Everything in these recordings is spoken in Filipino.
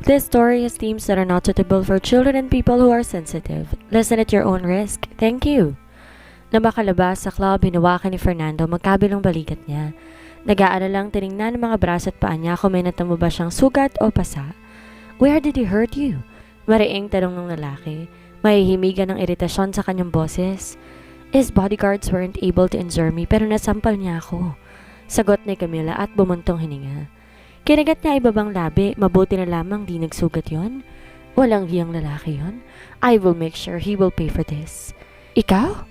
This story has themes that are not suitable for children and people who are sensitive. Listen at your own risk. Thank you. Na makalabas sa club, hinawakan ni Fernando magkabilang balikat niya. Nag-aalalang tiningnan ng mga braso at paa niya kung may natamo ba siyang sugat o pasa. Where did he hurt you? Mariing tanong ng lalaki. Mahihimigan ng iritasyon sa kanyang boses. His bodyguards weren't able to injure me pero nasampal niya ako. Sagot ni Camila at bumuntong hininga. Kinagat niya ibabang labi, mabuti na lamang di nagsugat yon. Walang hiyang lalaki yon. I will make sure he will pay for this. Ikaw?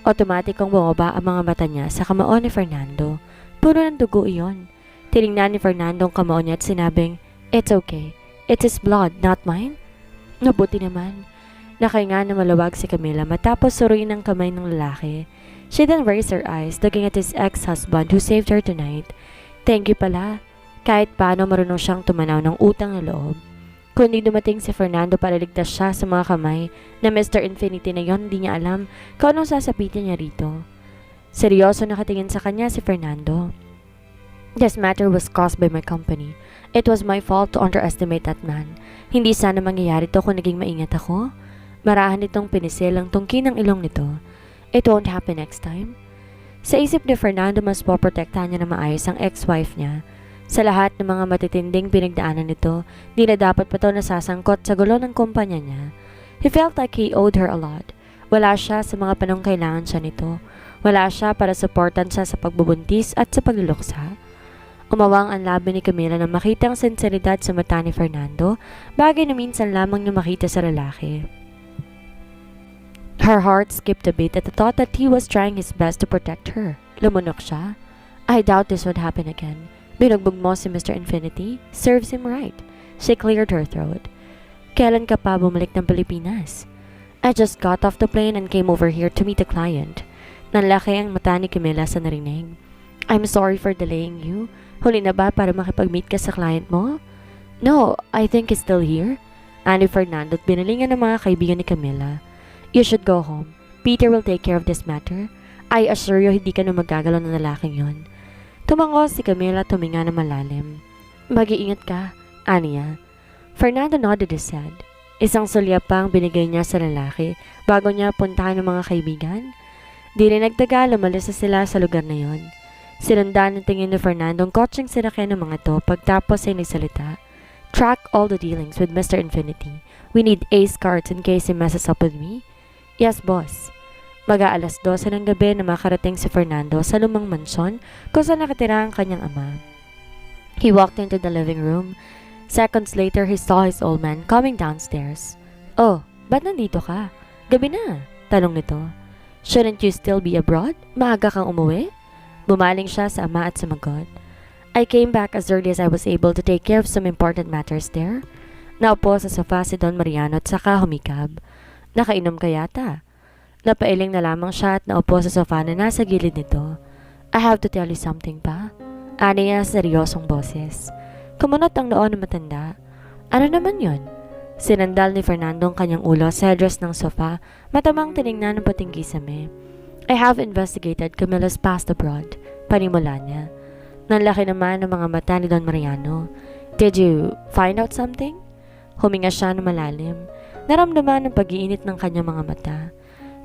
Otomatikong bumaba ang mga mata niya sa kamao ni Fernando. Puro ng dugo iyon. Tinignan ni Fernando ang kamao niya at sinabing, It's okay. It's his blood, not mine. Mabuti naman. Nakahinga na malawag si Camila matapos suruin ang kamay ng lalaki. She then raised her eyes looking at his ex-husband who saved her tonight. Thank you pala. Kahit paano marunong siyang tumanaw ng utang na loob. Kung hindi dumating si Fernando para ligtas siya sa mga kamay na Mr. Infinity na yon, hindi niya alam kung anong sasapitin niya rito. Seryoso nakatingin sa kanya si Fernando. This matter was caused by my company. It was my fault to underestimate that man. Hindi sana mangyayari to kung naging maingat ako. Marahan nitong pinisil ang tungkin ng ilong nito. It won't happen next time. Sa isip ni Fernando, mas poprotektahan niya na maayos ang ex-wife niya. Sa lahat ng mga matitinding pinagdaanan nito, di na dapat pa ito nasasangkot sa gulo ng kumpanya niya. He felt like he owed her a lot. Wala siya sa mga panong kailangan siya nito. Wala siya para supportan siya sa pagbubuntis at sa pagluluksa. Umawang ang labi ni Camila nang makita ang sinseridad sa mata ni Fernando, bagay na minsan lamang niya makita sa lalaki. Her heart skipped a beat at the thought that he was trying his best to protect her. Lumunok siya. I doubt this would happen again. Binugbog mo si Mr. Infinity? Serves him right. She cleared her throat. Kailan ka pa bumalik ng Pilipinas? I just got off the plane and came over here to meet a client. Nanlaki ang mata ni Camila sa narinig. I'm sorry for delaying you. Huli na ba para makipag-meet ka sa client mo? No, I think he's still here. Ani Fernando at binalingan ng mga kaibigan ni Camila. You should go home. Peter will take care of this matter. I assure you hindi ka na magagalaw ng lalaking yon. Tumango si Camila at tuminga na malalim. Mag-iingat ka, aniya. Fernando nodded his head. Isang sulyap pang binigay niya sa lalaki bago niya puntahan ng mga kaibigan. Di rin nagtagal, umalis na sila sa lugar na yon. Sinundan ng tingin ni Fernando ang kotseng sinakyan ng mga to pagtapos ay nagsalita. Track all the dealings with Mr. Infinity. We need ace cards in case he messes up with me. Yes, boss. Mag-aalas 12 ng gabi na makarating si Fernando sa lumang mansyon kung saan nakatira ang kanyang ama. He walked into the living room. Seconds later, he saw his old man coming downstairs. Oh, ba't nandito ka? Gabi na, tanong nito. Shouldn't you still be abroad? Maaga kang umuwi? Bumaling siya sa ama at sumagot. I came back as early as I was able to take care of some important matters there. Naupo sa sofa si Don Mariano at saka humikab. Nakainom ka yata. Napailing na lamang siya at naupo sa sofa na nasa gilid nito. I have to tell you something pa. Ani niya seryosong boses. Kumunot ang noon ng matanda. Ano naman yon? Sinandal ni Fernando ang kanyang ulo sa headrest ng sofa, matamang tinignan ng puting kisame. I have investigated Camila's past abroad. Panimula niya. Nanlaki naman ang mga mata ni Don Mariano. Did you find out something? Huminga siya ng malalim. Naramdaman ang pag-iinit ng kanyang mga mata.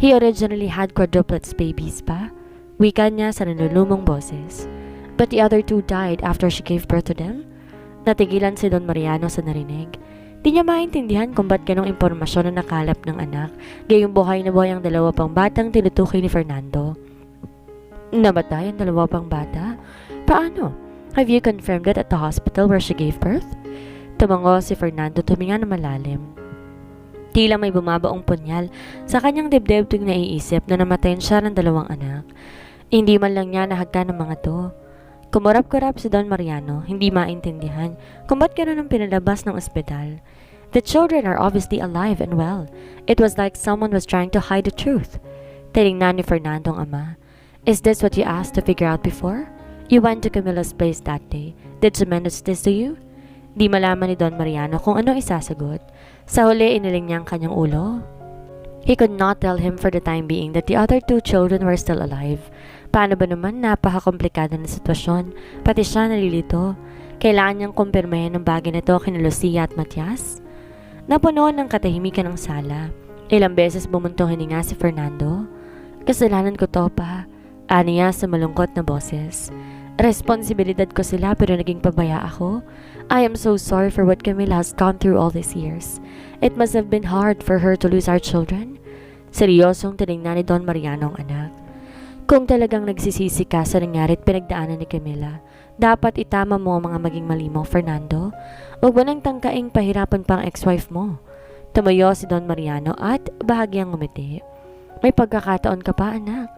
He originally had quadruplets babies pa. Wika niya sa nanulumong boses. But the other two died after she gave birth to them. Natigilan si Don Mariano sa narinig. Di niya maintindihan kung ba't ganong impormasyon na nakalap ng anak, gayong buhay na buhay ang dalawa pang batang tinutukoy ni Fernando. Namatay ang dalawa pang bata? Paano? Have you confirmed it at the hospital where she gave birth? Tumango si Fernando, tuminga na malalim. Tila may bumabaong punyal sa kanyang dibdib tuwing naiisip na namatayin siya ng dalawang anak. Hindi man lang niya nahagkan ng mga to. Kumurap-kurap si Don Mariano, hindi maintindihan kung ba't gano'n ang pinalabas ng ospital. The children are obviously alive and well. It was like someone was trying to hide the truth. Tinignan ni Fernando ang ama. Is this what you asked to figure out before? You went to Camila's place that day. Did she mention this to you? Di malaman ni Don Mariano kung ano isasagot. Sa huli, iniling niya ang kanyang ulo. He could not tell him for the time being that the other two children were still alive. Paano ba naman napaka-komplikado na sitwasyon? Pati siya nalilito. Kailangan niyang kumpirmahin ang bagay na to kina Lucia at Matias. Napuno ng katahimikan ng sala. Ilang beses bumuntong hininga si Fernando. Kasalanan ko to pa, aniya sa malungkot na boses. Responsibilidad ko sila pero naging pabaya ako. I am so sorry for what Camila has gone through all these years. It must have been hard for her to lose our children. Seryosong tinignan ni Don Mariano ang anak. Kung talagang nagsisisi ka sa nangyari at pinagdaanan ni Camila, dapat itama mo ang mga maging mali mo, Fernando. Huwag mo nang tangkaing pahirapan pang ex-wife mo. Tumayo si Don Mariano at bahagyang ngumiti. May pagkakataon ka pa, anak.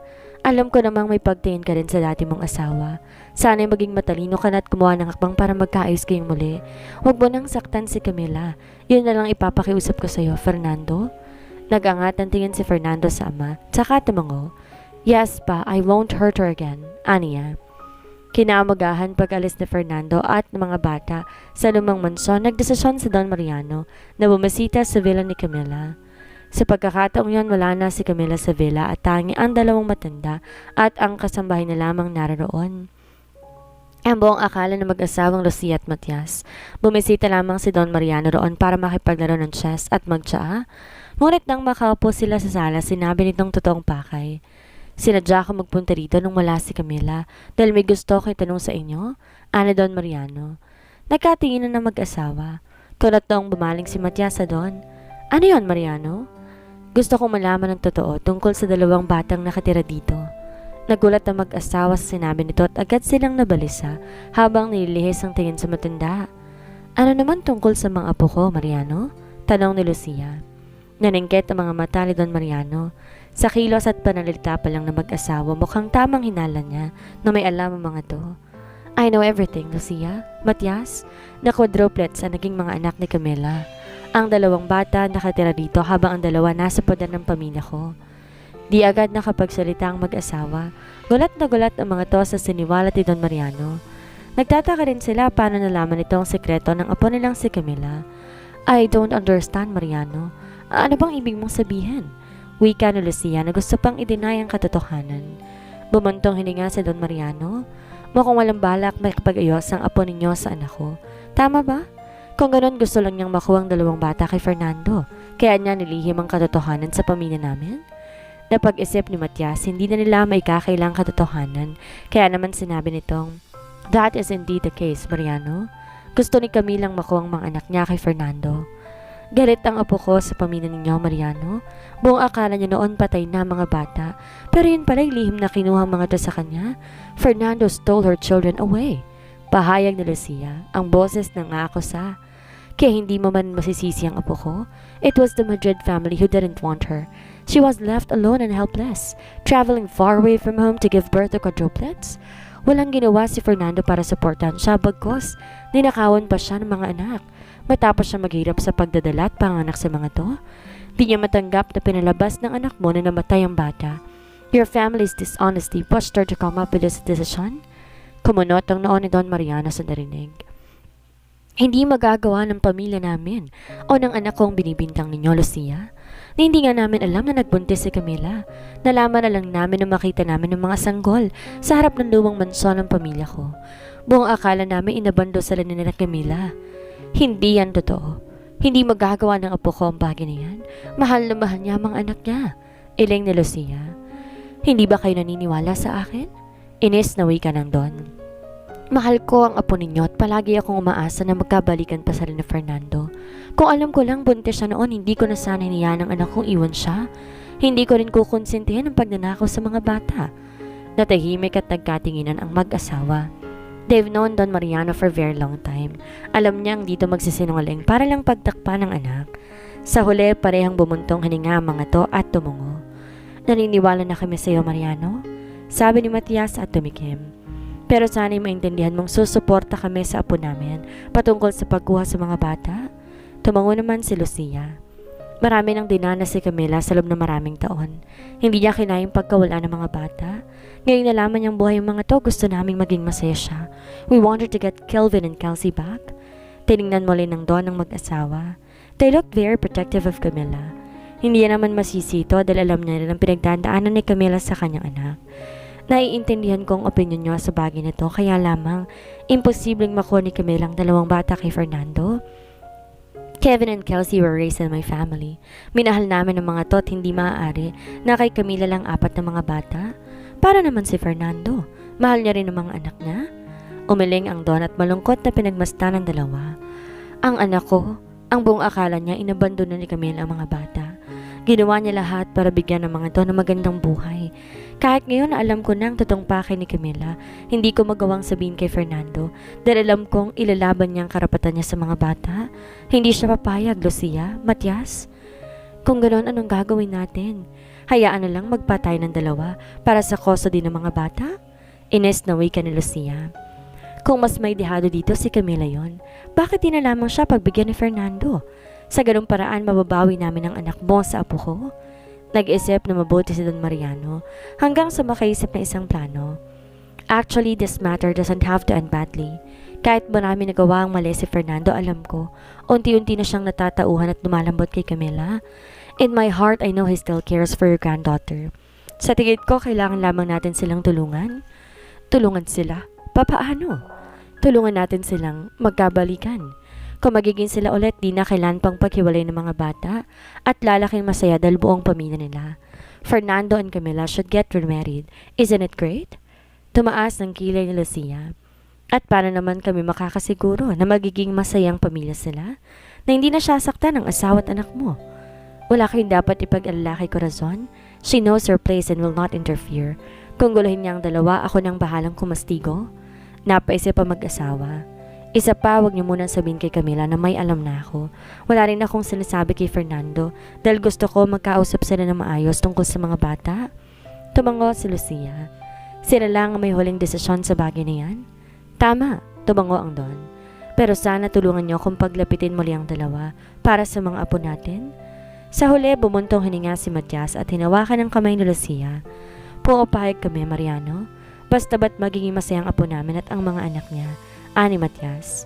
Alam ko namang may pagtingin ka rin sa dati mong asawa. Sana'y maging matalino ka na at gumawa ng hakbang para magkaayos kayong muli. Huwag mo nang saktan si Camila. Yun na lang ipapakiusap ko sa'yo, Fernando. Nag-angat ang tingin si Fernando sa ama, tsaka tumango. Yes pa, I won't hurt her again, aniya. Kinaumagahan pag-alis ni Fernando at ng mga bata sa lumang mansyon, nagdesisyon si Don Mariano na bumisita sa villa ni Camila. Sa pagkakataong yon, wala na si Camila sa villa at tangi ang dalawang matanda at ang kasambahay na lamang naroon. Ang buong akala na mag-asawang Lucia at Matias. Bumisita lamang si Don Mariano roon para makipaglaro ng chess at magtsaa. Ngunit nang makaupo sila sa sala, sinabi nitong totoong pakay. Sinadya ko magpunta rito nung wala si Camila dahil may gusto ko itanong sa inyo, Ana Don Mariano. Nagkatinginan na mag-asawa. Kunat noong bumaling si Matias sa Don. Ano yon, Mariano? Gusto kong malaman ng totoo tungkol sa dalawang batang nakatira dito. Nagulat ang mag-asawa sa sinabi nito at agad silang nabalisa habang nililihis ang tingin sa matanda. Ano naman tungkol sa mga apo ko, Mariano? Tanong ni Lucia. Naningkit ang mga mata ni Don Mariano. Sa kilos at panalita pa lang na mag-asawa, mukhang tamang hinala niya na may alam ang mga to. I know everything, Lucia. Matias, na quadruplets ang naging mga anak ni Camila. Ang dalawang bata nakatira dito habang ang dalawa nasa poder ng pamilya ko. Di agad nakapagsalita ang mag-asawa. Gulat na gulat ang mga to sa siniwalat ni Don Mariano. Nagtataka rin sila paano nalaman ito ang sekreto ng apo nilang si Camila. I don't understand, Mariano. Ano bang ibig mong sabihin? Wika ni Lucia na gusto pang i-deny ang katotohanan. Bumantong hininga si Don Mariano. Mukhang walang balak makipag-ayos ang apo ninyo sa anak ko. Tama ba? Kung ganon, gusto lang niyang makuha ang dalawang bata kay Fernando. Kaya niya nilihim ang katotohanan sa pamilya namin. Napag-isip ni Matias, hindi na nila may kakailang katotohanan. Kaya naman sinabi nitong, That is indeed the case, Mariano. Gusto ni Camilang makuha ang mga anak niya kay Fernando. Galit ang apo ko sa pamilya ninyo, Mariano. Buong akala niya noon patay na mga bata. Pero yun pala lihim na kinuha mga to sa kanya. Fernando stole her children away. Pahayag ni Lucia, ang boses ng aakusa. Kaya hindi mo man masisisi ang apo ko. It was the Madrid family who didn't want her. She was left alone and helpless, traveling far away from home to give birth to quadruplets. Walang ginawa si Fernando para suportahan siya, bagkos ninakawan pa siya ng mga anak. Matapos siya maghirap sa pagdadala at panganak sa mga to, di niya matanggap na pinalabas ng anak mo na namatay ang bata. Your family's dishonesty pushed her to come up with this decision. Kumunot ang noon ni Don Mariano sa narinig. Hindi magagawa ng pamilya namin o ng anak kong binibintang ninyo, Lucia. Na hindi nga namin alam na nagbuntis si Camila. Nalaman na lang namin na makita namin ng mga sanggol sa harap ng lumang mansyon ng pamilya ko. Buong akala namin inabando sila ni Camila. Hindi yan totoo. Hindi magagawa ng apo ko ang bagay na yan. Mahal na mahal niya ang mga anak niya. Iling ni Lucia. Hindi ba kayo naniniwala sa akin? Inis na wika ng Don. Mahal ko ang apo ninyo at palagi akong umaasa na magkabalikan pa sa rin ni Fernando. Kung alam ko lang buntis siya noon, hindi ko na sana niyan ang anak kong iwan siya. Hindi ko rin kukonsintihan ang pagnanakaw sa mga bata. Natahimik at nagkatinginan ang mag-asawa. They've known Don Mariano for a very long time. Alam niyang dito magsisinungaling para lang pagtakpan ng anak. Sa huli, parehang bumuntong hininga ang mga to at tumungo. Naniniwala na kami sa iyo, Mariano? Sabi ni Matias at tumikim. Pero sana'y maintindihan mong susuporta kami sa apo namin patungkol sa pagkuha sa mga bata. Tumango naman si Lucia. Marami nang dinanas si Camila sa loob ng maraming taon. Hindi niya kinayang pagkawala ng mga bata. Ngayong nalaman niyang buhay ang mga to, gusto naming maging masaya siya. We wanted to get Kelvin and Kelsey back. Tiningnan muli ng Don ang mag-asawa. They looked very protective of Camila. Hindi niya naman masisito dahil alam niya rin ang pinagdadaanan ni Camila sa kanyang anak. Naiintindihan ko ang opinion niyo sa bagay na to, kaya lamang imposibleng makuha ni Camila ang dalawang bata kay Fernando. Kevin and Kelsey were raised in my family. Minahal namin ang mga to at hindi maaari na kay Camila lang 4 na mga bata. Para naman si Fernando, mahal niya rin ang mga anak niya. Umiling ang Don at malungkot na pinagmasdan ng dalawa. Ang anak ko, ang buong akala niya inabandono ni Camila ang mga bata. Ginawa niya lahat para bigyan ng mga to ng magandang buhay. Kahit ngayon na alam ko na ang totoong pakay ni Camila, hindi ko magawang sabihin kay Fernando dahil alam kong ilalaban niya ang karapatan niya sa mga bata. Hindi siya papayag, Lucia, Matias. Kung ganoon, anong gagawin natin? Hayaan na lang magpatay ng dalawa para sa custody ng mga bata? Ines na wika ni Lucia. Kung mas may dehado dito si Camila yon, bakit di na lamang siya pagbigyan ni Fernando? Sa ganung paraan, mababawi namin ang anak mo sa apo ko. Nag-isip na mabuti si Don Mariano hanggang sa makaisip na isang plano. Actually, this matter doesn't have to end badly. Kahit marami nagawa ang mali si Fernando, alam ko, unti-unti na siyang natatauhan at lumalambot kay Camila. In my heart, I know he still cares for your granddaughter. Sa tingin ko, kailangan lamang natin silang tulungan. Tulungan sila? Papaano? Tulungan natin silang magkabalikan. Kung magiging sila ulit, di na kailan pang paghiwalay ng mga bata at lalaking masaya dahil buong pamilya nila. Fernando and Camila should get remarried. Isn't it great? Tumaas ng kilay ni Lucia. At paano naman kami makakasiguro na magiging masayang pamilya sila? Na hindi na siya saktan ng asawa at anak mo? Wala kayong dapat ipag-alala kay Corazon. She knows her place and will not interfere. Kung guluhin niya ang dalawa, ako nang bahalang kumastigo. Napaisip pa mag-asawa. Isa pa, wag niyo muna sabihin kay Camila na may alam na ako. Wala rin akong sinasabi kay Fernando dahil gusto ko magkausap sila na maayos tungkol sa mga bata. Tumango si Lucia. Sila lang ang may huling desisyon sa bagay na yan. Tama, tumango ang Don. Pero sana tulungan niyo kung paglapitin muli ang dalawa para sa mga apo natin. Sa huli, bumuntong hininga si Matias at hinawakan ang kamay ni Lucia. Pumapahig kami, Mariano. Basta ba't magiging masayang apo namin at ang mga anak niya, ani Matias.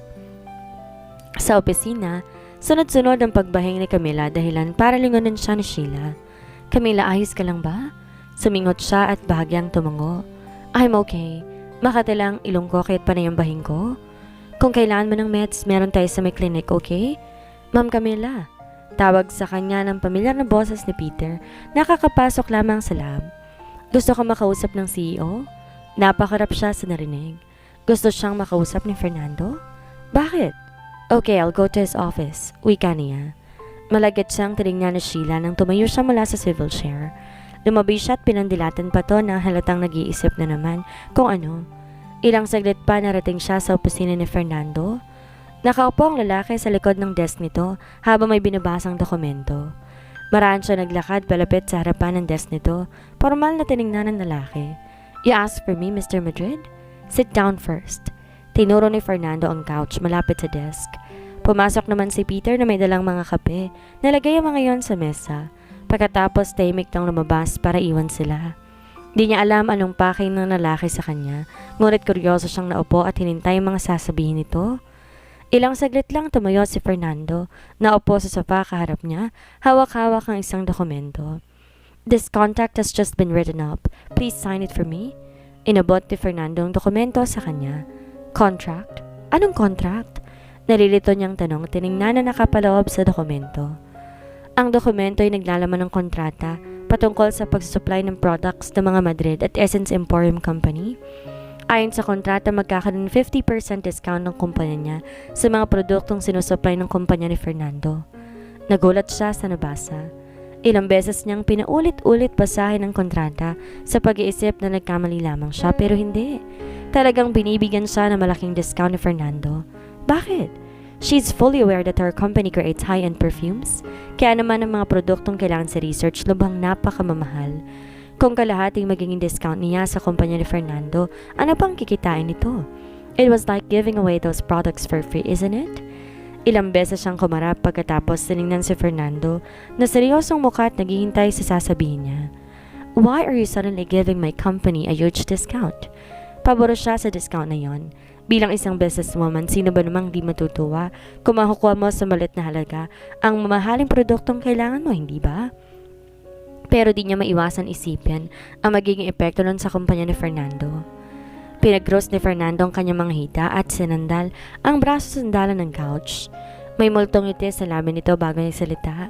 Sa opisina, sunod-sunod ang pagbahing ni Camila dahilan para lingonin siya ni Sheila. Camila, ayos ka lang ba? Sumingot siya at bahagyang tumango. I'm okay. Makatilang ilong ko kaya't panay ang bahing ko. Kung kailangan mo ng meds, meron tayo sa may clinic, okay? Ma'am Camila. Tawag sa kanya ng pamilyar na boses ni Peter, nakakapasok lamang sa lab. Gusto ka makausap ng CEO? Napakarap siya sa narinig. Gusto siyang makausap ni Fernando? Bakit? Okay, I'll go to his office. Wika niya. Malagit siyang tinignan ni Sheila nang tumayo siya mula sa swivel chair. Lumabi siya at pinandilatan pa to na halatang nag-iisip na naman kung ano. Ilang saglit pa narating siya sa opisina ni Fernando. Nakaupo ang lalaki sa likod ng desk nito habang may binabasang dokumento. Maraan siya naglakad palapit sa harapan ng desk nito. Formal na tinignan ng lalaki. You asked for me, Mr. Madrid? Sit down first. Tinuro ni Fernando ang couch malapit sa desk. Pumasok naman si Peter na may dalang mga kape. Nalagay ang mga yon sa mesa. Pagkatapos tahimik nang lumabas para iwan sila. Di niya alam anong pakay ng lalaki sa kanya. Ngunit kuryoso siyang naupo at hinintay ang mga sasabihin nito. Ilang saglit lang tumayo si Fernando. Naupo sa sofa kaharap niya. Hawak-hawak ang isang dokumento. This contract has just been written up. Please sign it for me. Inabot ni Fernando ang dokumento sa kanya. Contract? Anong contract? Nalilito niyang tanong, tiningnan na nakapaloob sa dokumento. Ang dokumento ay naglalaman ng kontrata patungkol sa pagsusupply ng products ng mga Madrid at Essence Emporium Company. Ayon sa kontrata, magkakaroon 50% discount ng kumpanya niya sa mga produktong sinusupply ng kumpanya ni Fernando. Nagulat siya sa nabasa. Ilang beses niyang pinaulit-ulit basahin ang kontrata sa pag-iisip na nagkamali lamang siya pero hindi. Talagang binibigyan siya ng malaking discount ni Fernando. Bakit? She's fully aware that her company creates high-end perfumes. Kaya naman ang mga produktong kailangan sa research lubhang napakamamahal. Kung kalahating magiging discount niya sa kumpanya ni Fernando, ano pang kikitain nito? It was like giving away those products for free, isn't it? Ilang beses siyang kumarap pagkatapos tinignan si Fernando na seryosong mukha at naghihintay sa sasabihin niya. Why are you suddenly giving my company a huge discount? Paboro siya sa discount na yon. Bilang isang businesswoman, sino ba namang di matutuwa kung makukuha mo sa malit na halaga ang mamahaling produktong kailangan mo, hindi ba? Pero di niya maiwasan isipin ang magiging epekto nun sa kumpanya ni Fernando. Pinag-cross ni Fernando ang kanyang mga hita at sinandal ang braso sa sandalan ng couch. May multong ngiti sa labi nito bago nagsalita.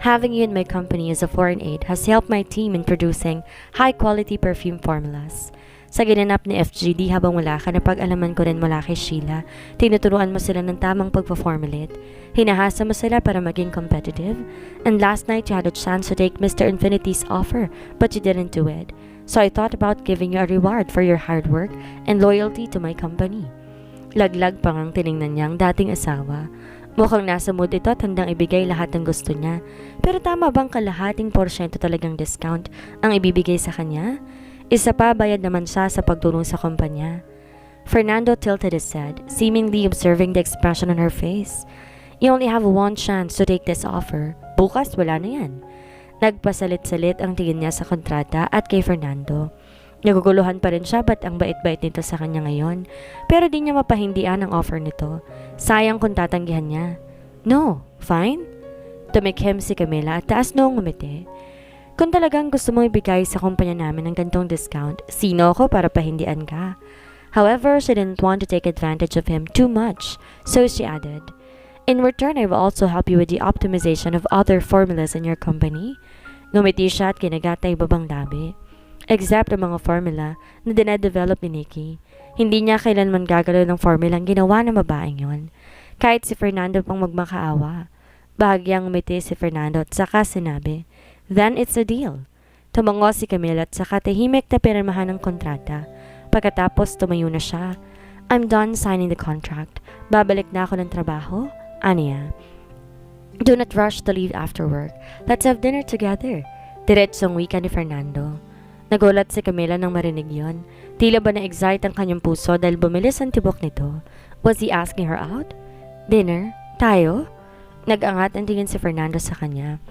Having you in my company as a foreign aide has helped my team in producing high-quality perfume formulas. Sa ginanap ni FGD habang wala ka, napag-alaman ko rin mula kay Sheila, tinuturuan mo sila ng tamang pagpa-formulate. Hinahasa mo sila para maging competitive. And last night you had a chance to take Mr. Infinity's offer, but you didn't do it. So I thought about giving you a reward for your hard work and loyalty to my company. Laglag pa ngang tiningnan niyang dating asawa. Mukhang nasa mood ito at handang ibigay lahat ng gusto niya. Pero tama bang kalahating porsyento talagang discount ang ibibigay sa kanya? Isa pa, bayad naman siya sa pagtulong sa kumpanya. Fernando tilted his head, seemingly observing the expression on her face. You only have one chance to take this offer. Bukas, wala na yan. Nagpasalit-salit ang tingin niya sa kontrata at kay Fernando. Naguguluhan pa rin siya ba't ang bait-bait nito sa kanya ngayon. Pero di niya mapahindian ang offer nito. Sayang kung tatanggihan niya. No, fine? Tumikhim si Camila at taas noong ngumiti. Kung talagang gusto mong ibigay sa kumpanya namin ng gantong discount, sino ako para pahindian ka? However, she didn't want to take advantage of him too much, so she added, in return, I will also help you with the optimization of other formulas in your company. Ngumiti siya at kinagata ibabang labi. Except ang mga formula na dinadevelop ni Nikki. Hindi niya kailanman gagalaw ng formula ang ginawa ng babaeng yon. Kahit si Fernando pang magmakaawa. Bahagyang ngumiti si Fernando at saka sinabi, then it's a deal. Tumango si Camila at saka tahimik na pirmahan ng kontrata. Pagkatapos tumayo na siya. I'm done signing the contract. Babalik na ako ng trabaho. Aniya. Do not rush to leave after work. Let's have dinner together. Diretsong wika ni Fernando. Nagulat si Camila nang marinig yon. Tila ba na-excite ang kanyang puso dahil bumilis ang tibok nito. Was he asking her out? Dinner? Tayo? Nag-angat ang tingin si Fernando sa kanya.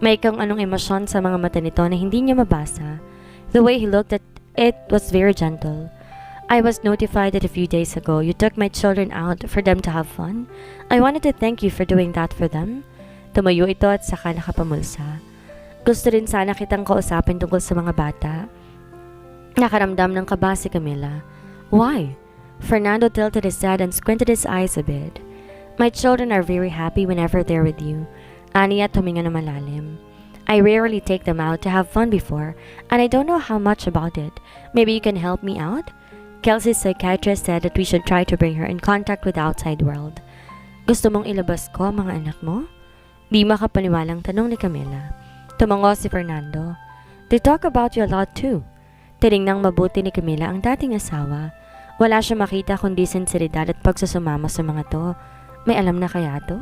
May kang anong emosyon sa mga mata nito na hindi niya mabasa. The way he looked at it was very gentle. I was notified that a few days ago you took my children out for them to have fun. I wanted to thank you for doing that for them. Tumayo ito at saka nakapamulsa. Gusto rin sana kitang kausapin tungkol sa mga bata. Nakaramdam ng kaba si Camila. Why? Fernando tilted his head and squinted his eyes a bit. My children are very happy whenever they're with you. Aniya tuminga na malalim. I rarely take them out to have fun before, and I don't know how much about it. Maybe you can help me out? Kelsey's psychiatrist said that we should try to bring her in contact with the outside world. Gusto mong ilabas ko ang mga anak mo? Di makapaniwalang tanong ni Camila. Tumango si Fernando. They talk about you a lot too. Tiningnang mabuti ni Camila ang dating asawa. Wala siya makita kundi sinseridad at pagsusumama sa mga to. May alam na kaya to?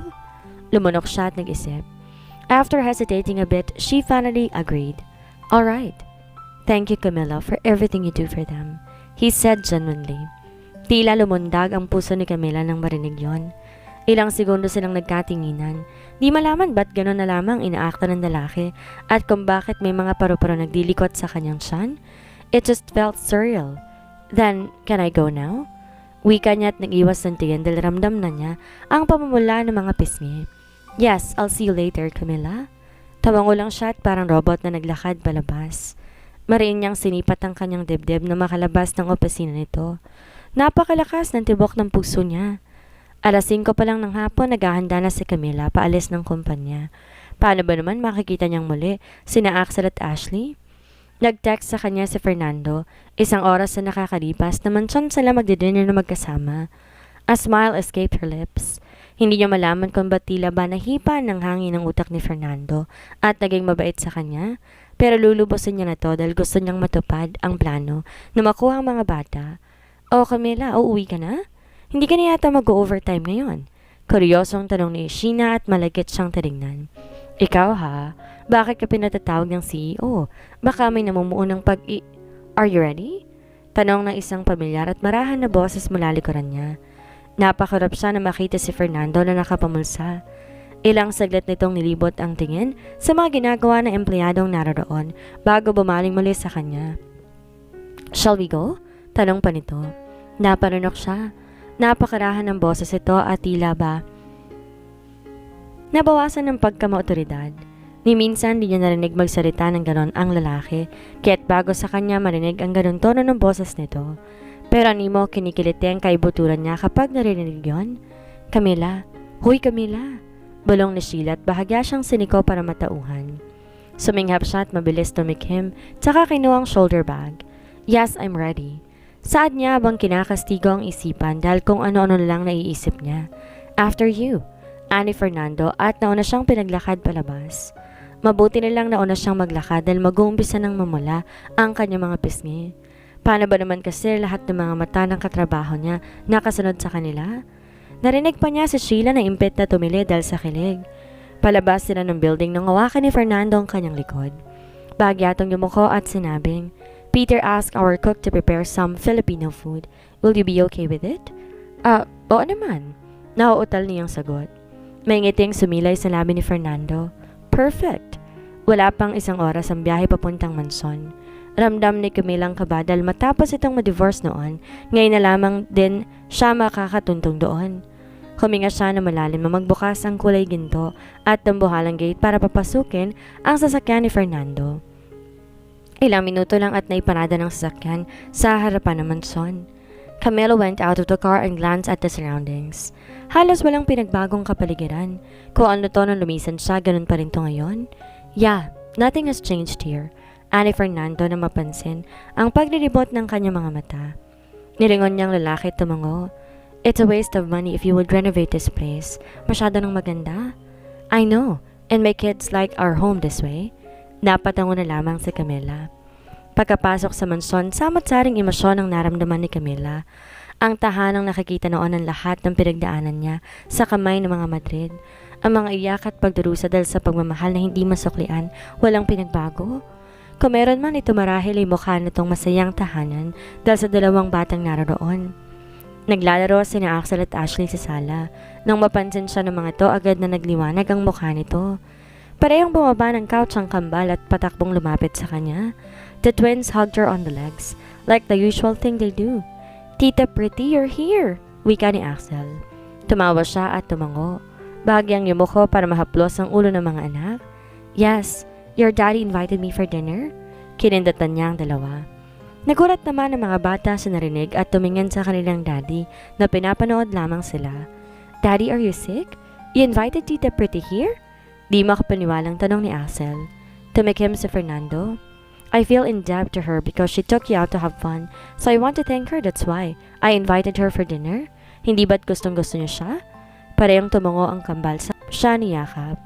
Lumunok siya at nag-isip. After hesitating a bit, she finally agreed. All right. Thank you, Camila, for everything you do for them. He said genuinely. Tila lumundag ang puso ni Camila nang marinig yon. Ilang segundo silang nagkatinginan. Di malaman ba't gano'n na lamang inaakta ng lalaki at kung bakit may mga paru-paro nagdilikot sa kanyang tiyan. It just felt surreal. Then, can I go now? Wika niya at nag-iwas ng tingin dahil ramdam na niya ang pamumula ng mga pisngi. Yes, I'll see you later, Camila. Tawango lang siya at parang robot na naglakad palabas. Mariin niyang sinipat ang kanyang dibdib na makalabas ng opisina nito. Napakalakas ng tibok ng puso niya. Alas 5 pa lang ng hapon, naghahanda na si Camila paalis ng kumpanya. Paano ba naman makikita niyang muli sina Axel at Ashley? Nag-text sa kanya si Fernando, 1 oras na nakakalipas na mansyon sila magdidinner na magkasama. A smile escaped her lips. Hindi niya malaman kung ba't tila ba nahipa ng hangin ng utak ni Fernando at naging mabait sa kanya. Pero lulubusin niya na to dahil gusto niyang matupad ang plano na makuha ang mga bata. Oh, Camila, uuwi ka na? Hindi ka na yata mag-overtime ngayon. Kuryosong tanong ni Sheena at malagit siyang tinignan. Ikaw ha? Bakit ka pinatatawag ng CEO? Baka may namumuo ng Are you ready? Tanong ng isang pamilyar at marahan na boses mula likuran niya. Napakarap siya na makita si Fernando na nakapamulsa. Ilang saglit nitong nilibot ang tingin sa mga ginagawa ng empleyadong naroroon bago bumaling muli sa kanya. Shall we go? Tanong pa nito. Napanunok siya. Napakarahan ng boses ito at tila ba nabawasan ng pagkamautoridad. Ni minsan di niya narinig magsalita ng ganon ang lalaki, kaya't bago sa kanya marinig ang ganon tono ng boses nito. Pero animo kinikiliti ang kaibuturan niya kapag narinig yon. Camila, huy Camila! Bulong ni Sheila at bahagya siyang siniko para matauhan. Suminghap siya at mabilis tumikhim, tsaka kinuha ang shoulder bag. Yes, I'm ready. Saad niya habang kinakastigo ang isipan dahil kung ano-ano lang naiisip niya. After you, ani Fernando at nauna siyang pinaglakad palabas. Mabuti na lang nauna siyang maglakad dahil mag-uumpisa ng mamula ang kanyang mga pisngi. Paano ba naman kasi lahat ng mga mata ng katrabaho niya nakasunod sa kanila? Narinig pa niya si Sheila na impet na tumili dahil sa kilig. Palabas sila ng building nang hawakan ni Fernando ang kanyang likod. Bagyatong yumuko at sinabing, Peter asked our cook to prepare some Filipino food. Will you be okay with it? Oo naman. Nauutal niyang sagot. May ngiting sumilay sa labi ni Fernando. Perfect. Wala pang isang oras ang biyahe papuntang Manson. Ramdam ni Camilang kaba dahil matapos itong ma-divorce noon, ngayon na lamang din siya makakatuntong doon. Huminga siya na malalim na magbukas ang kulay ginto at tambuhalang gate para papasukin ang sasakyan ni Fernando. Ilang minuto lang at naiparada ng sasakyan sa harapan ng Manson. Camilo went out of the car and glanced at the surroundings. Halos walang pinagbagong kapaligiran. Kung ano to nung lumisan siya, ganun pa rin to ngayon. Yeah, nothing has changed here. Ani Fernando na mapansin ang paglilibot ng kanyang mga mata. Nilingon niyang lalaki tumango. It's a waste of money if you would renovate this place. Masyado nang maganda. I know, and my kids like our home this way. Napatango na lamang si Camila. Pagkapasok sa Manson, samot-saring emosyon ang naramdaman ni Camila. Ang tahanang nakikita noon ang lahat ng pinagdaanan niya sa kamay ng mga Madrid. Ang mga iyak at pagdurusa dahil sa pagmamahal na hindi masuklian, walang pinagbago. Kung meron man ito marahil ay mukha nitong masayang tahanan dahil sa dalawang batang naroon. Naglalaro sina Axel at Ashley sa sala. Nang mapansin siya ng mga to, agad na nagliwanag ang mukha nito. Parehong bumaba ng couch ang kambal at patakbong lumapit sa kanya. The twins hugged her on the legs, like the usual thing they do. Tita Pretty, you're here, wika ni Axel. Tumawa siya at tumango. Bahagyang yumuko para mahaplos ang ulo ng mga anak. Yes, your daddy invited me for dinner. Kinindatan niya ang dalawa. Nagulat naman ang mga bata sa narinig at tumingin sa kanilang daddy na pinapanood lamang sila. Daddy, are you sick? You invited Tita Pretty here? Di makapaniwalang tanong ni Axel. Tumikim si Fernando. I feel in debt to her because she took you out to have fun, so I want to thank her, that's why. I invited her for dinner. Hindi ba't gustong-gusto niya siya? Parehong tumango ang kambal sa siya ni Yakap.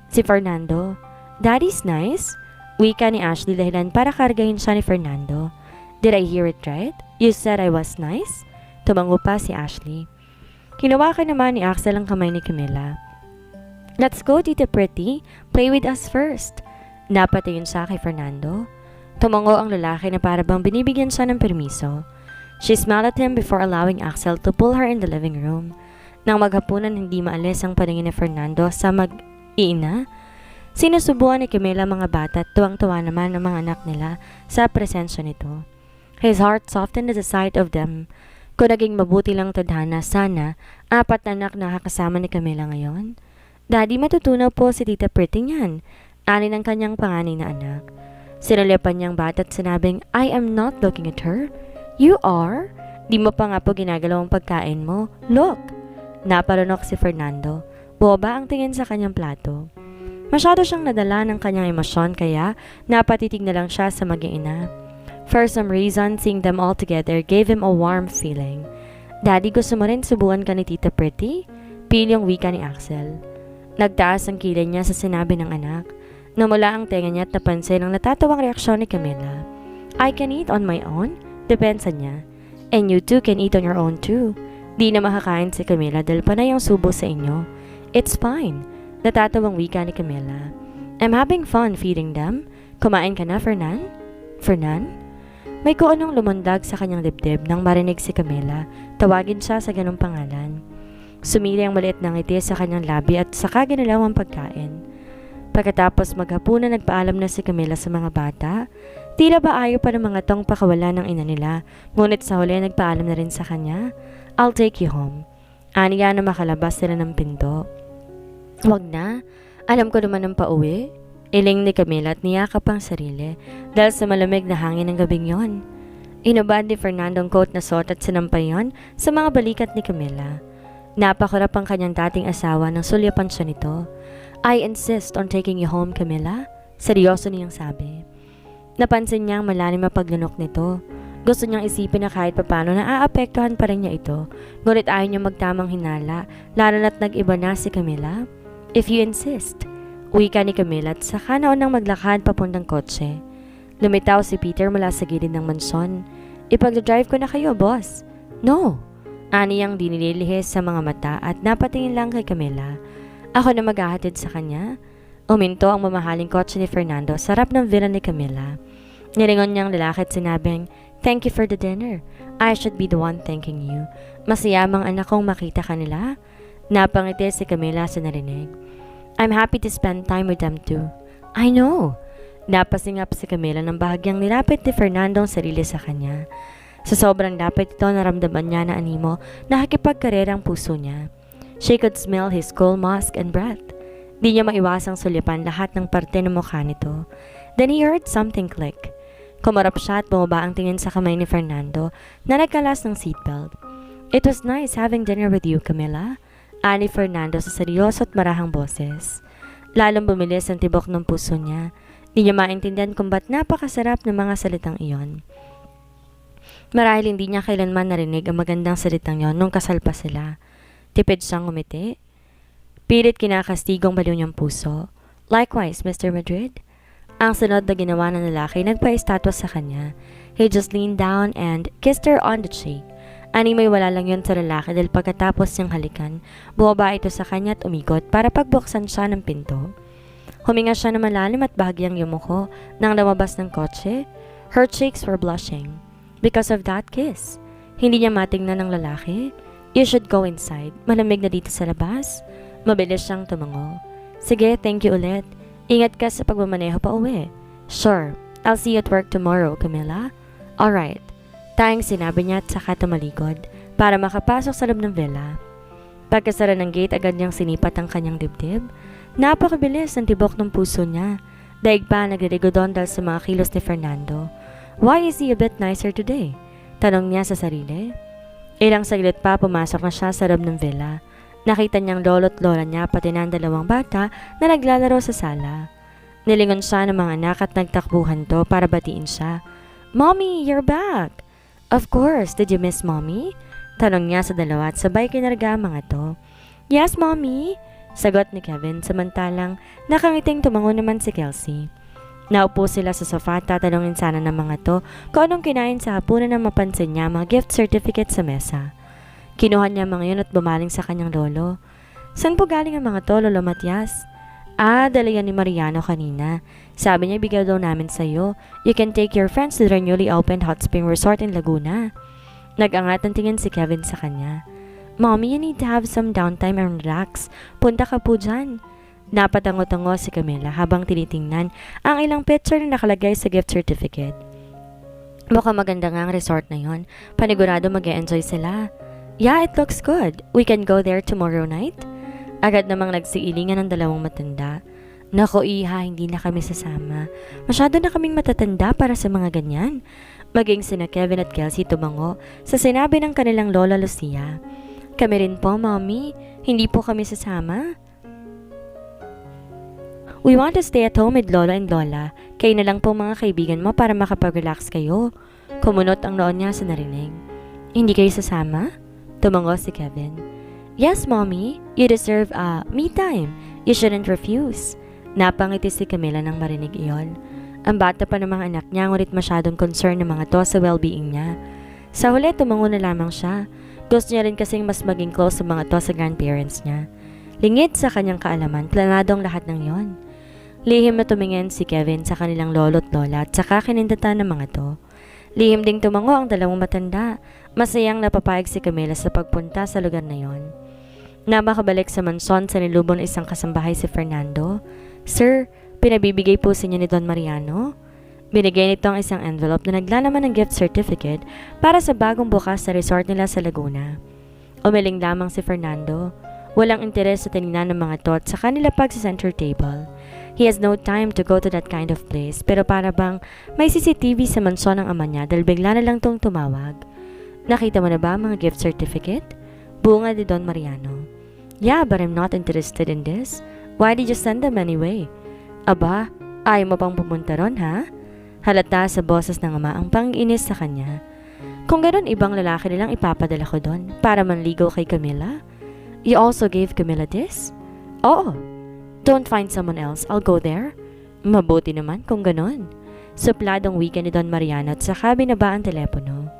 Si Fernando. Daddy's nice? Wika ni Ashley dahilan para kargahin siya ni Fernando. Did I hear it right? You said I was nice? Tumango pa si Ashley. Hinawakan naman ni Axel ang kamay ni Camila. Let's go, Tita Pretty. Play with us first. Napatingin siya kay Fernando. Tumango ang lalaki na para bang binibigyan siya ng permiso. She smiled at him before allowing Axel to pull her in the living room. Nang maghapunan hindi maalis ang paningin ni Fernando sa mag-iina, sinusubuan ni Camila mga bata at tuwang-tuwa naman ang mga anak nila sa presensya nito. His heart softened at the sight of them. Kung naging mabuti lang tadhana, sana 4 na anak nakakasama ni Camila ngayon. Daddy, matutunaw po si Tita Pretty niyan, ani ng kanyang panganay na anak. Sinalipan niyang bata at sinabing, I am not looking at her. You are? Di mo pa nga po ginagalaw ang pagkain mo. Look! Napalunok si Fernando. Boba ang tingin sa kanyang plato. Masyado siyang nadala ng kanyang emosyon kaya napatitig na lang siya sa mag-iina. For some reason, seeing them all together gave him a warm feeling. Daddy, gusto mo rin subukan ka ni Tita Pretty? Pilyong wika ni Axel. Nagtaas ang kilay niya sa sinabi ng anak. Namula ang tenga niya at napansin ang natatawang reaksyon ni Camila. I can eat on my own? Depensa niya. And you two can eat on your own too. Di na makakain si Camila dahil panay ang subo sa inyo. It's fine. Natatawang wika ni Camila. I'm having fun feeding them. Kumain ka na, Fernan? Fernan? May kung anong lumundag sa kanyang dibdib nang marinig si Camila. Tawagin siya sa ganong pangalan. Sumili ang maliit na ngiti sa kanyang labi at saka ginalaw ang pagkain. Pagkatapos maghapunan, nagpaalam na si Camila sa mga bata. Tila ba ayaw pa ng mga tong pakawala ng ina nila, ngunit sa huli nagpaalam na rin sa kanya. I'll take you home. Aniya na makalabas sila ng pinto. Wag na. Alam ko naman ang pauwi. Iling ni Camila at niyakap ang sarili dahil sa malamig na hangin ng gabing yon. Inubad ni Fernando ang coat na suot at sinampay yon sa mga balikat ni Camila. Napakurap ang kanyang dating asawa nang sulyapan siya nito. I insist on taking you home, Camila. Seryoso niyang sabi. Napansin niyang malalim ang paglunok nito. Gusto niyang isipin na kahit papano na aapektuhan pa rin niya ito. Ngunit ayaw niya magtamang hinala, lalo na't nag-iba na si Camila. If you insist. Wika ni Camila at saka naunang maglakad papuntang kotse. Lumitaw si Peter mula sa gilid ng mansyon. Ipag-drive ko na kayo, boss. No. Ani ang dinililihis sa mga mata at napatingin lang kay Camila. Ako na maghahatid sa kanya. Uminto ang mamahaling kotse ni Fernando sa harap ng villa ni Camila. Nilingon niyang lalaki at sinabing, "Thank you for the dinner. I should be the one thanking you. Masayamang anak kong makita kanila." Napangiti si Camila sa narinig. I'm happy to spend time with them too. I know. Napasingap si Camila nang bahagyang nilapit ni Fernando ang sarili sa kanya. Sa sobrang lapit ito, naramdaman niya na animo na hakipagkarera ang puso niya. She could smell his cool musk and breath. Di niya maiwasang sulyapan lahat ng parte ng mukha nito. Then he heard something click. Kumarap siya at bumaba ang tingin sa kamay ni Fernando na nagkalas ng seatbelt. It was nice having dinner with you, Camila. Ani Fernando sa seryoso at marahang boses. Lalong bumilis ang tibok ng puso niya. Di niya maintindihan kung ba't napakasarap ng mga salitang iyon. Marahil hindi niya kailanman narinig ang magandang salitang iyon nung kasal pa sila. Tipid siyang umiti. Pilit kinakastigong baliw niyang puso. Likewise, Mr. Madrid. Ang sunod na ginawa ng lalaki nagpa-estatwa sa kanya. He just leaned down and kissed her on the cheek. Ani may wala lang yun sa lalaki dahil pagkatapos niyang halikan, bumaba ito sa kanya at umikot para pagbuksan siya ng pinto. Huminga siya na malalim at bahagyang yumuko nang lumabas ng kotse. Her cheeks were blushing. Because of that kiss. Hindi niya matingnan ng lalaki. You should go inside. Malamig na dito sa labas. Mabilis siyang tumango. Sige, thank you ulit. Ingat ka sa pagmamaneho pa uwi. Sure. I'll see you at work tomorrow, Camila. Alright. Tayang sinabi niya at saka tumalikod para makapasok sa loob ng villa. Pagkasara ng gate, agad niyang sinipat ang kanyang dibdib. Napakabilis ang tibok ng puso niya. Daig pa nagliligo doon dahil sa mga kilos ni Fernando. Why is he a bit nicer today? Tanong niya sa sarili. Ilang saglit pa pumasok na siya sa loob ng villa. Nakita niyang lolo't lola niya pati ng dalawang bata na naglalaro sa sala. Nilingon siya ng mga anak at nagtakbuhan to para batiin siya. Mommy, you're back! Of course, did you miss Mommy? Tanong niya sa dalawa at sabay kinarga ang mga to. Yes, Mommy, sagot ni Kevin samantalang nakangiting tumango naman si Kelsey. Naupo sila sa sofa at tatanungin sana ng mga to kung anong kinain sa hapunan nang mapansin niya mga gift certificate sa mesa. Kinuha niya mga yun at bumaling sa kanyang lolo. Saan po galing ang mga to, Lolo Matias? Dala yan ni Mariano kanina. Sabi niya bigay daw namin sa'yo. You can take your friends to their newly opened hot spring resort in Laguna. Nag-angat ang tingin si Kevin sa kanya. Mommy, you need to have some downtime and relax. Punta ka po dyan. Napatango-tango si Camila habang tinitingnan ang ilang picture na nakalagay sa gift certificate. Mukhang maganda nga ang resort na yon. Panigurado mag-e-enjoy sila. Yeah, it looks good. We can go there tomorrow night. Agad namang nagsiilingan ng dalawang matanda. Nako iha, hindi na kami sasama. Masyado na kaming matatanda para sa mga ganyan. Maging sina Kevin at Kelsey tumango sa sinabi ng kanilang lola Lucia. Kami rin po, Mommy. Hindi po kami sasama. We want to stay at home with Lola and Lola. Kayo na lang po mga kaibigan mo para makapag-relax kayo. Kumunot ang noon niya sa narinig. Hindi kayo sasama? Tumango si Kevin. Yes, Mommy. You deserve me time. You shouldn't refuse. Napangiti si Camila nang marinig iyon. Ang bata pa ng mga anak niya, ngunit masyadong concern ng mga to sa well-being niya. Sa huli, tumango na lamang siya. Gusto niya rin kasing mas maging close sa mga to sa grandparents niya. Lingid sa kanyang kaalaman, planadong lahat ng yon. Lihim na tumingin si Kevin sa kanilang lolo't lola at saka kinindatan ng mga to. Lihim ding tumango ang dalawang matanda. Masayang napapayag si Camila sa pagpunta sa lugar na yon. Na makabalik sa mansyon sa nilubong ng isang kasambahay si Fernando. Sir, pinabibigay po sa inyo ni Don Mariano? Binigay nito ang isang envelope na naglalaman ng gift certificate para sa bagong bukas sa resort nila sa Laguna. Umiling lamang si Fernando. Walang interes sa tinignan ng mga to at sa kanila pag sa center table. He has no time to go to that kind of place, pero para bang may CCTV sa mansyon ng ama niya dahil bigla na lang tong tumawag. Nakita mo na ba ang mga gift certificate? Bunga ni Don Mariano. Yeah, but I'm not interested in this. Why did you send them anyway? Aba, ayaw mo pang pumunta ron, ha? Halata sa boses ng ama ang pang-inis sa kanya. Kung gano'n, ibang lalaki nilang ipapadala ko doon para manligaw kay Camilla. You also gave Camilla this? Oo. Don't find someone else. I'll go there. Mabuti naman kung gano'n. Supladong wika ni Don Mariano at saka binaba ang telepono.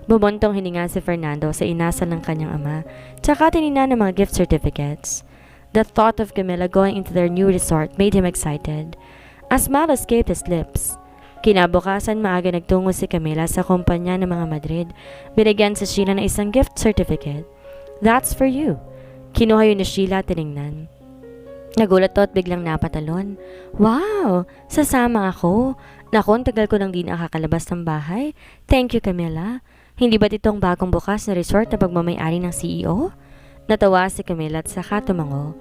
Bumuntong hininga si Fernando sa inasal ng kanyang ama tsaka tinignan ng mga gift certificates. The thought of Camilla going into their new resort made him excited. A smile escaped his lips. Kinabukasan maaga nagtungo si Camilla sa kumpanya ng mga Madrid. Binigyan sa Sheila ng isang gift certificate. That's for you. Kinuha yun ni Sheila at tinignan. Nagulat to at biglang napatalon. Wow! Sasama ako. Naku, tagal ko nang di nakakalabas ng bahay. Thank you, Camilla. Hindi ba itong bagong bukas na resort na pagmamayari ng CEO? Natawa si Camilla at saka tumango.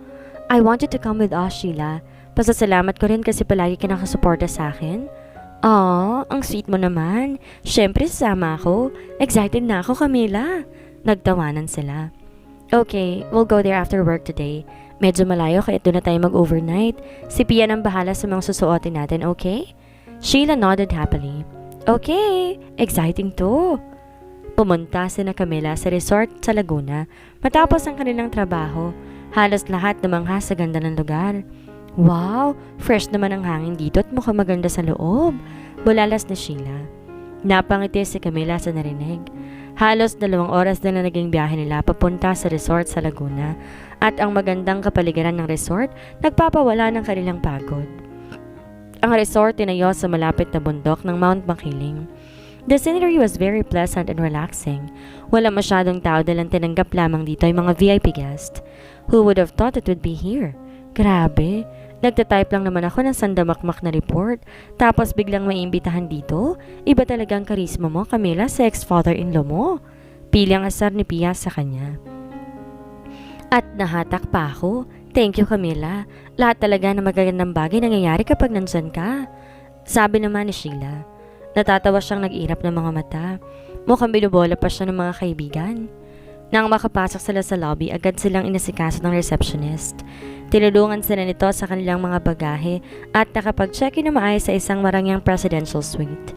I want you to come with us, Sheila. Pasasalamat ko rin kasi palagi ka nakasuporta sa akin. Ang sweet mo naman. Siyempre sasama ako. Excited na ako, Camilla. Nagtawanan sila. Okay, we'll go there after work today. Medyo malayo kaya doon na tayo mag-overnight. Si Pia nang bahala sa mga susuotin natin, okay? Sheila nodded happily. Okay, exciting to. Pumunta si na Camilla sa resort sa Laguna matapos ang kanilang trabaho. Halos lahat namangha sa ganda ng lugar. Wow, fresh naman ang hangin dito at mukhang maganda sa loob. Bulalas ni Sheila. Napangiti si Camilla sa narinig. Halos 2 oras na naging biyahe nila papunta sa resort sa Laguna at ang magandang kapaligiran ng resort nagpapawala ng kanilang pagod. Ang resort tinayo sa malapit na bundok ng Mount Makiling. The scenery was very pleasant and relaxing. Wala masyadong tao dahil ang tinanggap lamang dito ay mga VIP guests. Who would have thought it would be here? Grabe, nagtatype lang naman ako ng sandamakmak na report, tapos biglang may imbitahan dito? Iba talagang karisma mo, Camilla, sa ex-father-in-law mo. Pilang asar ni Pia sa kanya. At nahatak pa ako. Thank you, Camilla. Lahat talaga na magagandang bagay nangyayari kapag nandyan ka. Sabi naman ni Sheila. Natatawa siyang nag-irap ng mga mata. Mukhang binubola pa siya ng mga kaibigan. Nang makapasok sila sa lobby, agad silang inasikaso ng receptionist. Tinulungan sila nito sa kanilang mga bagahe at nakapag-check-in na maayos sa isang marangyang presidential suite.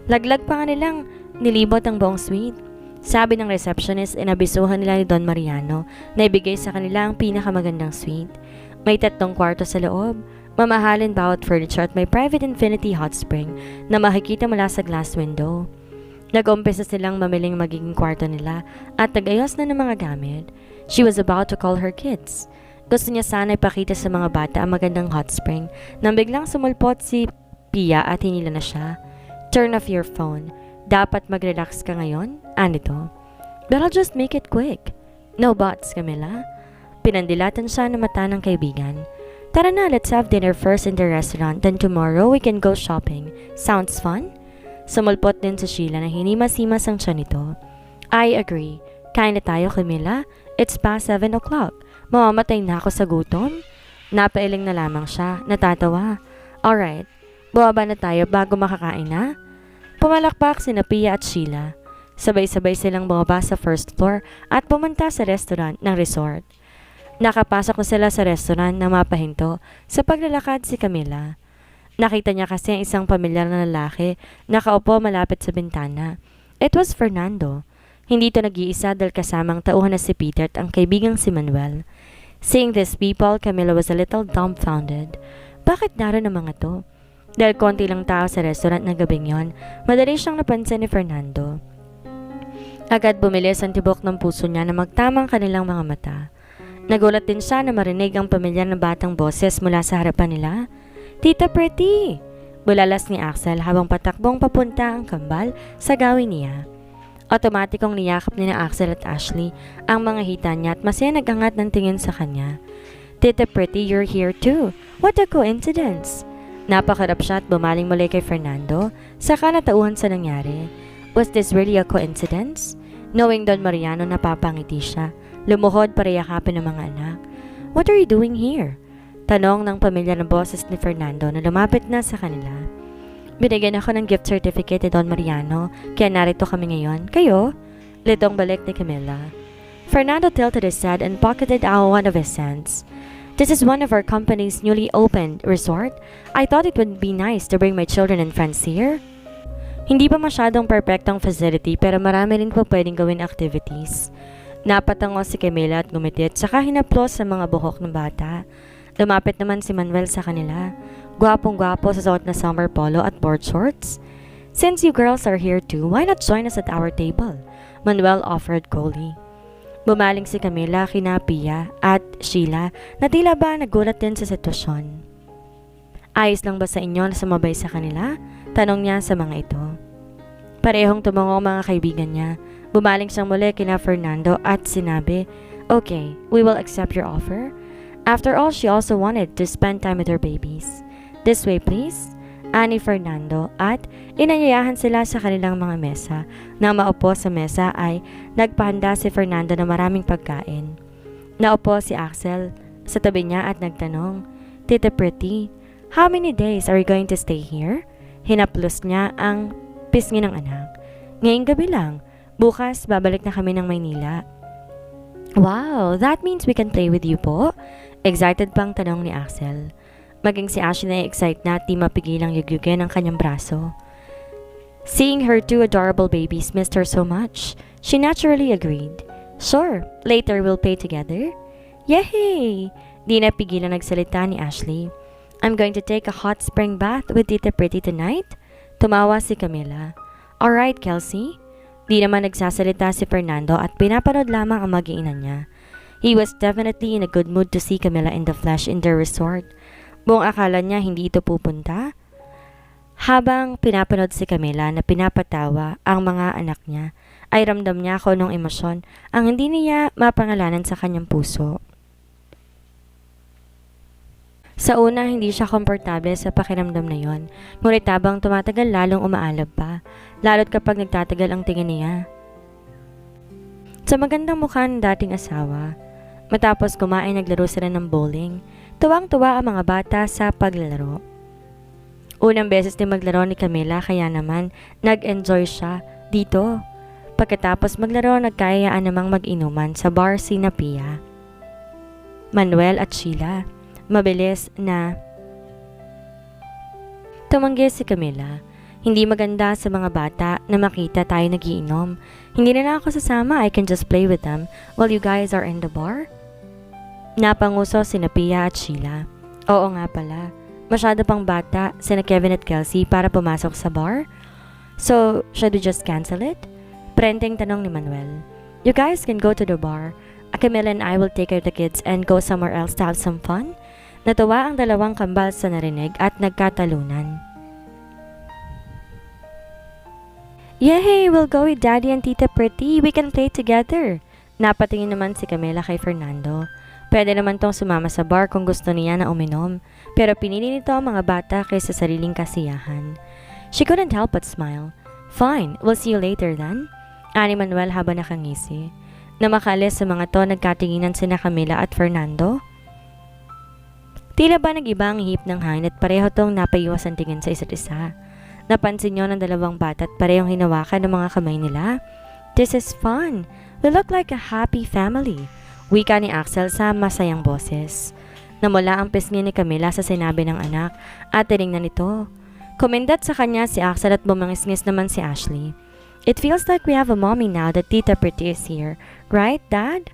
Laglag pa nga nilang nilibot ang buong suite. Sabi ng receptionist, inabisuhan nila ni Don Mariano na ibigay sa kanila ang pinakamagandang suite. May 3 kwarto sa loob, mamahalin bawat furniture at may private infinity hot spring na makikita mula sa glass window. Nag-umpisa silang mamiling magiging kwarto nila at nag-ayos na ng mga gamit. She was about to call her kids. Gusto niya sana ipakita sa mga bata ang magandang hot spring nang biglang sumulpot si Pia at hinila na siya. Turn off your phone. Dapat mag-relax ka ngayon? Anito. But I'll just make it quick. No buts, Camilla. Pinandilatan siya ng mata ng kaibigan. Tara na, let's have dinner first in the restaurant, then tomorrow we can go shopping. Sounds fun? Sumulpot din sa Sheila na hinimas-himas ang tiyan nito. I agree. Kain na tayo, Camilla. It's past 7 o'clock. Mamamatay na ako sa gutom. Napailing na lamang siya, natatawa. Alright, bumaba na tayo bago makakain na. Pumalakpak sina Pia at Sheila. Sabay-sabay silang bumaba sa first floor at pumunta sa restaurant ng resort. Nakapasok na sila sa restaurant na mapahinto sa paglalakad si Camilla. Nakita niya kasi ang isang pamilyar na lalaki nakaupo malapit sa bintana. It was Fernando. Hindi ito nag-iisa dahil kasamang tauhan na si Peter at ang kaibigang si Manuel. Seeing these people, Camilla was a little dumbfounded. Bakit naroon ang mga to? Dahil konti lang tao sa restaurant na gabing yon, madali siyang napansin ni Fernando. Agad bumilis ang tibok ng puso niya na magtamang kanilang mga mata. Nagulat din siya na marinig ang pamilyar na batang boses mula sa harapan nila. Tita Pretty! Bulalas ni Axel habang patakbong papunta ang kambal sa gawin niya. Otomatikong niyakap ni na Axel at Ashley ang mga hita niya at masaya nagangat ng tingin sa kanya. Tita Pretty, you're here too. What a coincidence! Napakarap siya at bumaling muli kay Fernando, saka natauhan sa nangyari. Was this really a coincidence? Knowing Don Mariano, napapangiti siya. Lumuhod para yakapin ng mga anak. What are you doing here? Tanong ng pamilya ng boses ni Fernando na lumapit na sa kanila. Binigyan ako ng gift certificate ni Don Mariano, kaya narito kami ngayon. Kayo? Litong balik ni Camila. Fernando tilted his head and pocketed out one of his cents. This is one of our company's newly opened resort. I thought it would be nice to bring my children and friends here. Hindi pa masyadong perfectong facility pero marami rin po pwedeng gawin activities. Napatango si Camila at gumitit saka hinaplos sa mga buhok ng bata. Lumapit naman si Manuel sa kanila. Gwapong-gwapo sa suot na summer polo at board shorts. Since you girls are here too, why not join us at our table? Manuel offered coldly. Bumaling si Camila kina Pia at Sheila na tila ba nagulat din sa sitwasyon. Ayos lang ba sa inyo na sumabay sa kanila? Tanong niya sa mga ito. Parehong tumango ang mga kaibigan niya. Bumaling siyang muli kina Fernando at sinabi, "Okay, we will accept your offer." After all, she also wanted to spend time with her babies. This way please, ani Fernando at inanyayahan sila sa kanilang mga mesa. Nang maupo sa mesa ay nagpahanda si Fernando ng maraming pagkain. Naupo si Axel sa tabi niya at nagtanong, "Tita Pretty, how many days are you going to stay here?" Hinaplos niya ang pisngi ng anak. "Ngayong gabi lang. Bukas babalik na kami ng Maynila." "Wow, that means we can play with you po?" Excited pang tanong ni Axel. Maging si Ashley na excite na at di mapigilang yugyugin ang kanyang braso. Seeing her two adorable babies missed her so much, she naturally agreed. "Sure, later we'll play together." "Yay!" Di napigilang nagsalita ni Ashley. "I'm going to take a hot spring bath with Tita Pretty tonight." Tumawa si Camila. "Alright, Kelsey." Di naman nagsasalita si Fernando at pinapanood lamang ang mag-iinan niya. He was definitely in a good mood to see Camila in the flesh in their resort. Buong akala niya hindi ito pupunta. Habang pinapanood si Camila na pinapatawa ang mga anak niya, ay ramdam niya ako ng emosyon ang hindi niya mapangalanan sa kanyang puso. Sa una, hindi siya komportable sa pakiramdam na yon, ngunit habang tumatagal lalong umaalab pa, lalo't kapag nagtatagal ang tingin niya. Sa magandang mukha ng dating asawa, matapos kumain naglaro sila ng bowling, tuwang-tuwa ang mga bata sa paglalaro. Unang beses din maglaro ni Camila kaya naman nag-enjoy siya dito. Pagkatapos maglaro nagkayaan namang mag-inuman sa bar si Pia, Manuel at Sheila. Mabilis na tumanggi si Camila. Hindi maganda sa mga bata na makita tayo nagiinom. Hindi na ako sasama, I can just play with them while you guys are in the bar. Napanguso sina Pia at Sheila. Oo nga pala, masyado pang bata sina Kevin at Kelsey para pumasok sa bar. So, should we just cancel it? Prenteng tanong ni Manuel. You guys can go to the bar. Camila and I will take care of the kids and go somewhere else to have some fun. Natuwa ang dalawang kambal sa narinig at nagkatalunan. Yay! We'll go with Daddy and Tita Pretty. We can play together. Napatingin naman si Camila kay Fernando. Pwede naman tong sumama sa bar kung gusto niya na uminom, pero pinili nito ang mga bata kaysa sariling kasiyahan. She couldn't help but smile. Fine, we'll see you later then. Ani Manuel habang nakangisi. Na makalis sa mga to, nagkatinginan sina Camila at Fernando. Tila ba nag-iba ang ihip ng hangin at pareho tong napaiwas ang tingin sa isa't isa. Napansin niyo ng dalawang bata at parehong hinawakan ng mga kamay nila. This is fun. We look like a happy family. Wika ni Axel sa masayang boses. Namula ang pisngi ni Camila sa sinabi ng anak at tinignan nito. Kumindat sa kanya si Axel at bumangisngis naman si Ashley. It feels like we have a mommy now that Tita Pretty is here. Right, Dad?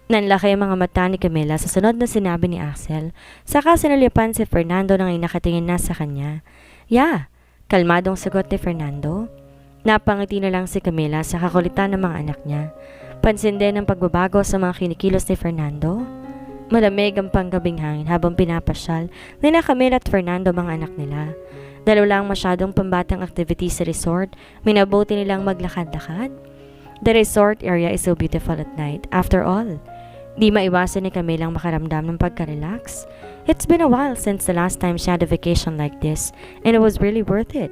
Nanlaki ang mga mata ni Camila sa sunod na sinabi ni Axel. Saka sinulipan si Fernando nang nakatingin na sa kanya. Yeah, kalmadong sagot ni Fernando. Napangiti na lang si Camila sa kakulitan ng mga anak niya. Pansin din ang pagbabago sa mga kinikilos ni Fernando. Malamig ang panggabing hangin habang pinapasyal ni Camila at Fernando mga anak nila. Dalaw lang masyadong pambatang activities sa resort, minabuti nilang maglakad-lakad. The resort area is so beautiful at night. After all, di maiwasan ni Camilang makaramdam ng pagka-relax. It's been a while since the last time she had a vacation like this, and it was really worth it.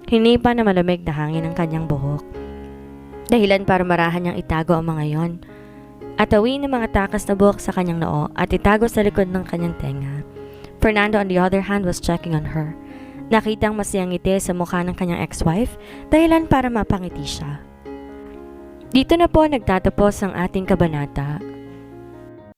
Hinipa na malamig na hangin ang kanyang buhok. Dahilan para marahan niyang itago ang mga yon. at awiin ng mga takas na buhok sa kanyang noo at itago sa likod ng kanyang tenga. Fernando on the other hand was checking on her. Nakitang masayang ngiti sa mukha ng kanyang ex-wife, dahilan para mapangiti siya. Dito na po nagtatapos ang ating kabanata.